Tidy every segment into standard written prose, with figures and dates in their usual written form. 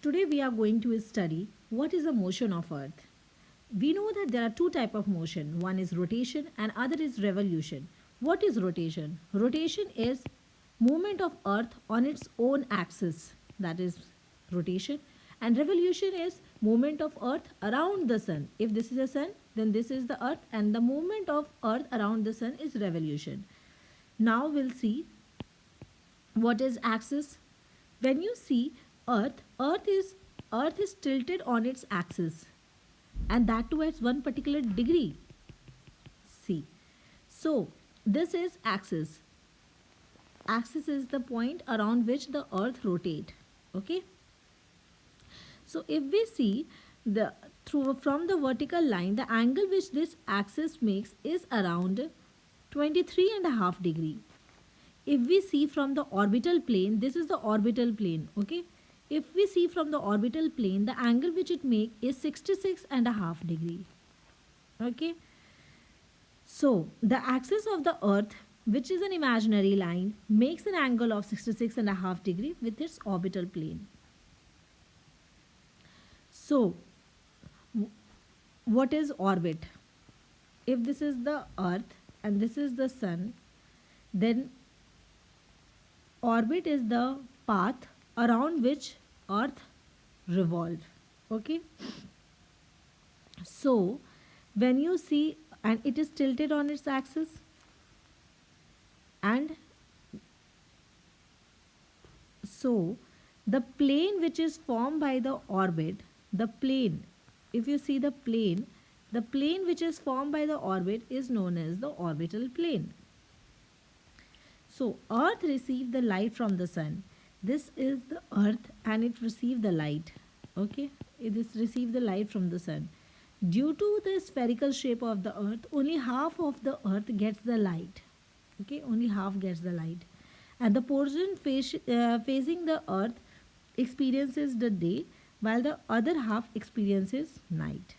Today we are going to study what is the motion of earth. We know that there are two type of motion. One is rotation and other is revolution. What is rotation? Rotation is movement of earth on its own axis, that is rotation, and revolution is movement of earth around the sun. If this is a sun, then this is the earth, and the movement of earth around the sun is revolution. Now we'll see what is axis. When you see earth is tilted on its axis, and that too at one particular degree. See, so this is axis. Axis is the point around which the earth rotate. Okay, so if we see the through from the vertical line, the angle which this axis makes is around 23.5 degree. If we see from the orbital plane, this is the orbital plane. Okay, if we see from the orbital plane, the angle which it makes is 66.5 degree. Okay, so the axis of the earth, which is an imaginary line, makes an angle of 66.5 degree with its orbital plane. So what is orbit? If this is the earth and this is the sun, then orbit is the path around which earth revolves. Okay, so when you see, and it is tilted on its axis, and so the plane which is formed by the orbit, the plane, if you see the plane which is formed by the orbit is known as the orbital plane. So earth receives the light from the sun. This is the earth and it receives the light. Okay, it is receive the light from the sun. Due to the spherical shape of the earth, only half of the earth gets the light. Okay, only half gets the light, and the portion facing the earth experiences the day, while the other half experiences night.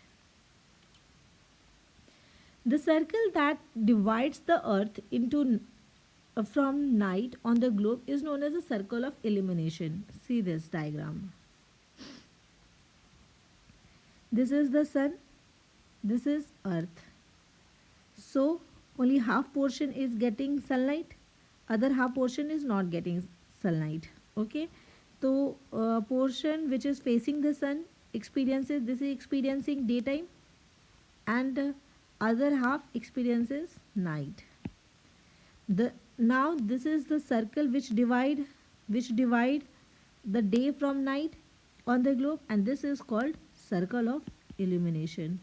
The circle that divides the earth into from night on the globe is known as a circle of illumination. See this diagram. This is the sun, this is earth. So only half portion is getting sunlight, other half portion is not getting sunlight. Okay, so portion which is facing the sun experiences, this is experiencing daytime, and other half experiences night. Now this is the circle which divide the day from night on the globe, and this is called circle of illumination.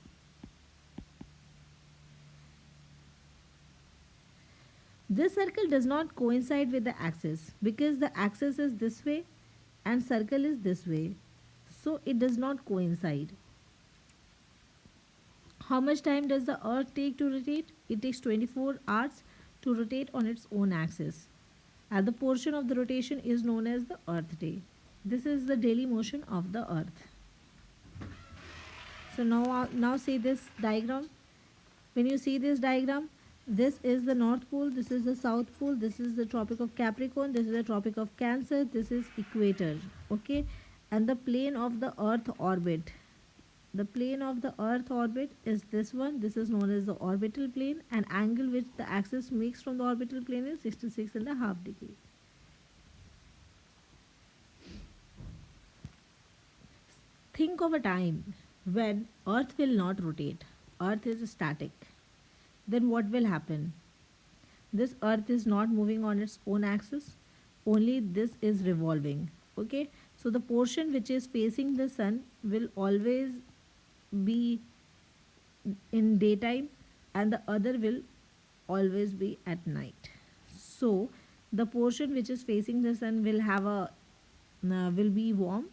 This circle does not coincide with the axis because the axis is this way and circle is this way, so it does not coincide. How much time does the earth take to rotate? It takes 24 hours to rotate on its own axis, and the portion of the rotation is known as the earth day. This is the daily motion of the earth. So now see this diagram. When you see this diagram, this is the North Pole, this is the South Pole, this is the Tropic of Capricorn, this is the Tropic of Cancer, this is equator. Okay, and the plane of the earth orbit, the plane of the earth orbit is this one. This is known as the orbital plane, and angle which the axis makes from the orbital plane is 66.5 degree. Think of a time when earth will not rotate, earth is static. Then what will happen? This earth is not moving on its own axis, only this is revolving. Okay, so the portion which is facing the sun will always be in daytime, and the other will always be at night. So the portion which is facing the sun will have a will be warm,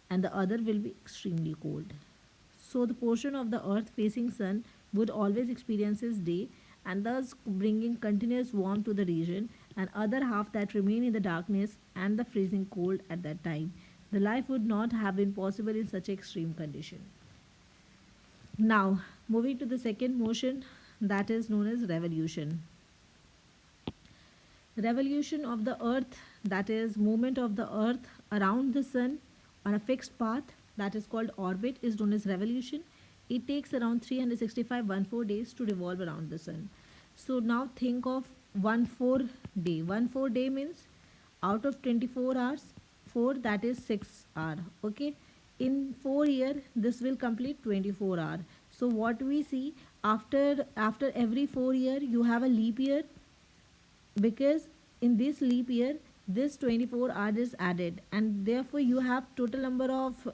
and the other will be extremely cold. So the portion of the earth facing sun would always experiences day, and thus bringing continuous warmth to the region, and other half that remain in the darkness and the freezing cold at that time. The life would not have been possible in such extreme condition. Now moving to the second motion, that is known as revolution. Revolution of the earth, that is movement of the earth around the sun on a fixed path that is called orbit is known as revolution. It takes around 365 days to revolve around the sun. So now think of 1/4 day. 1/4 day means out of 24 hours, 4 that is 6 hour. Okay, in 4 year this will complete 24 hour. So what we see, after every 4 year you have a leap year, because in this leap year this 24 hours is added, and therefore you have total number of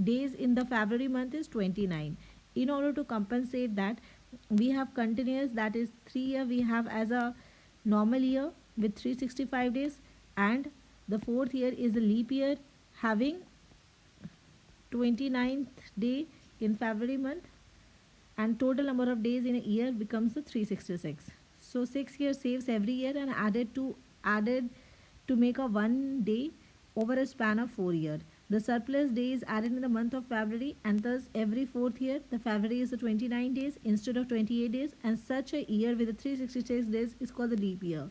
days in the February month is 29. In order to compensate that, we have continuous, that is 3 year we have as a normal year with 365 days, and the fourth year is a leap year having 29th day in February month, and total number of days in a year becomes the 366. So 6 years saves every year and added to make a 1 day over a span of 4 years. The surplus day is added in the month of February, and thus every fourth year the February is the 29 days instead of 28 days, and such a year with the 366 days is called the leap year.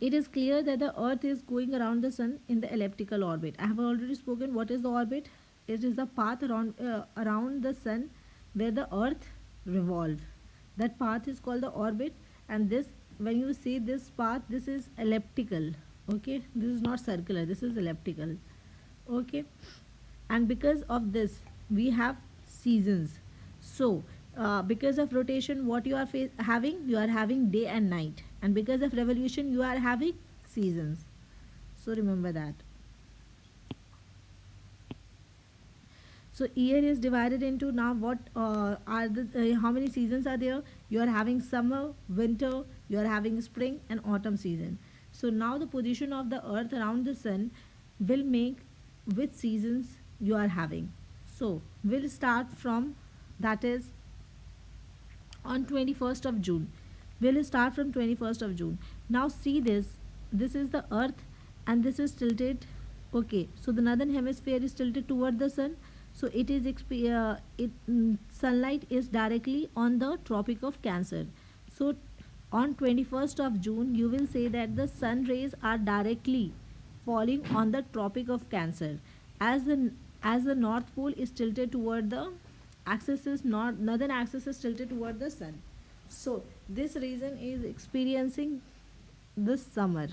It is clear that the earth is going around the sun in the elliptical orbit. I have already spoken what is the orbit. It is the path around the sun where the earth revolves. That path is called the orbit, and this, when you see this path, this is elliptical. Okay, this is not circular, this is elliptical. Okay, and because of this we have seasons. So because of rotation, what you are having, you are having day and night, and because of revolution you are having seasons. So remember that. So year is divided into, now what are the how many seasons are there? You are having summer, winter, you are having spring and autumn season. So now the position of the earth around the sun will make which seasons you are having. So we'll start from, that is on 21st of June. We'll start from 21st of June. Now see this. This is the earth and this is tilted. Okay, so the northern hemisphere is tilted toward the sun. So it is sunlight is directly on the Tropic of Cancer. So on 21st of June you will say that the sun rays are directly falling on the Tropic of Cancer, as the north pole is tilted toward the axis is northern axis is tilted toward the sun. So this region is experiencing this summer.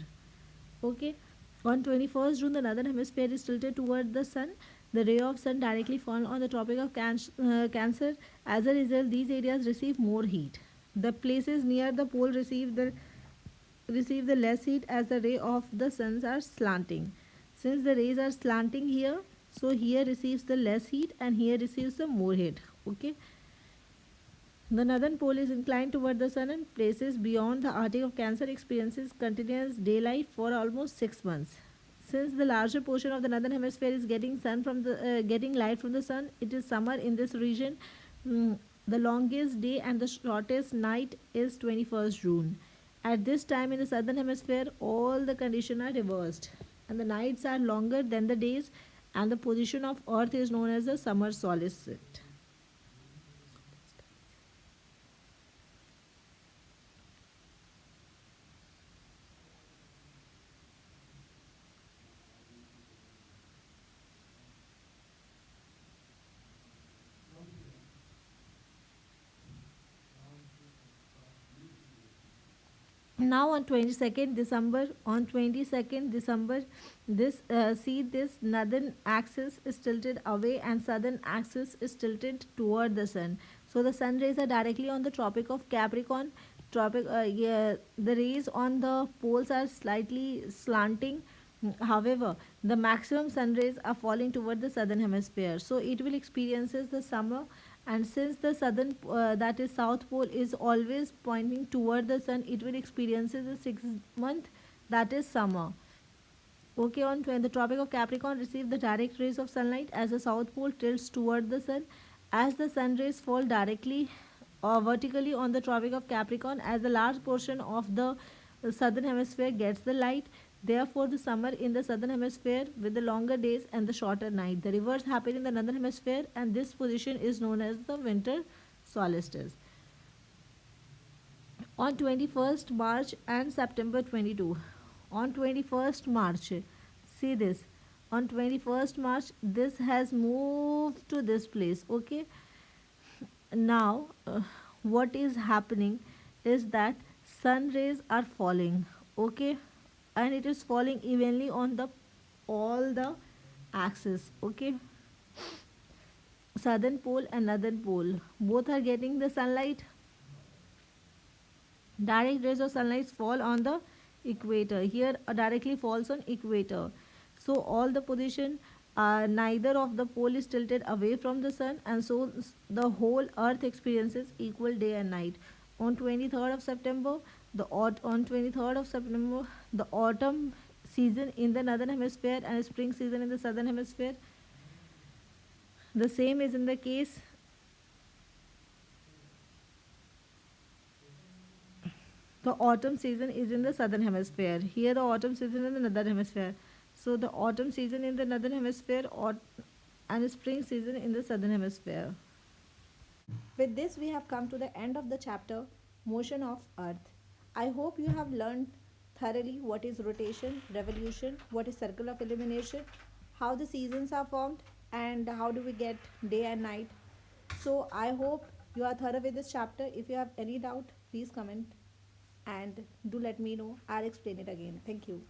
Okay, on 21st June the northern hemisphere is tilted toward the sun. The ray of sun directly fall on the Tropic of Cancer. As a result, these areas receive more heat. The places near the pole receive the less heat, as the ray of the suns are slanting. Since the rays are slanting here, so here receives the less heat and here receives the more heat. Okay. The northern pole is inclined toward the sun, and places beyond the Arctic of Cancer experiences continuous daylight for almost 6 months. Since the larger portion of the northern hemisphere is getting light from the sun, it is summer in this region. The longest day and the shortest night is 21st June. At this time in the southern hemisphere, all the conditions are reversed, and the nights are longer than the days, and the position of Earth is known as the summer solstice. Now on 22nd December, this see this northern axis is tilted away and southern axis is tilted toward the sun. So the sun rays are directly on the Tropic of Capricorn. Yeah, the rays on the poles are slightly slanting. However, the maximum sun rays are falling toward the southern hemisphere, so it will experiences the summer. And since the southern that is south pole is always pointing toward the sun, it will experiences the 6 month, that is summer. Okay, on when the Tropic of Capricorn receive the direct rays of sunlight, as the south pole tilts toward the sun, as the sun rays fall directly or vertically on the Tropic of Capricorn, as the large portion of the southern hemisphere gets the light. Therefore, the summer in the southern hemisphere with the longer days and the shorter night. The reverse happen in the northern hemisphere, and this position is known as the winter solstice. On 21st March and September 22. On 21st March, see this. On 21st March, this has moved to this place. Okay, now what is happening is that sun rays are falling. Okay, and it is falling evenly on the all the axis. Okay, southern pole and northern pole both are getting the sunlight. Direct rays of sunlight fall on the equator. Here directly falls on equator. So all the position, neither of the pole is tilted away from the sun, and so the whole earth experiences equal day and night. On 23rd of September, on 23rd of September, the autumn season in the northern hemisphere and spring season in the southern hemisphere. The same is in the case. The autumn season is in the southern hemisphere. Here, the autumn season in the northern hemisphere. So, the autumn season in the northern hemisphere and spring season in the southern hemisphere. With this, we have come to the end of the chapter Motion of Earth. I hope you have learned thoroughly what is rotation, revolution, what is circle of illumination, how the seasons are formed, and how do we get day and night. So, I hope you are thorough with this chapter. If you have any doubt, please comment and do let me know. I'll explain it again. Thank you.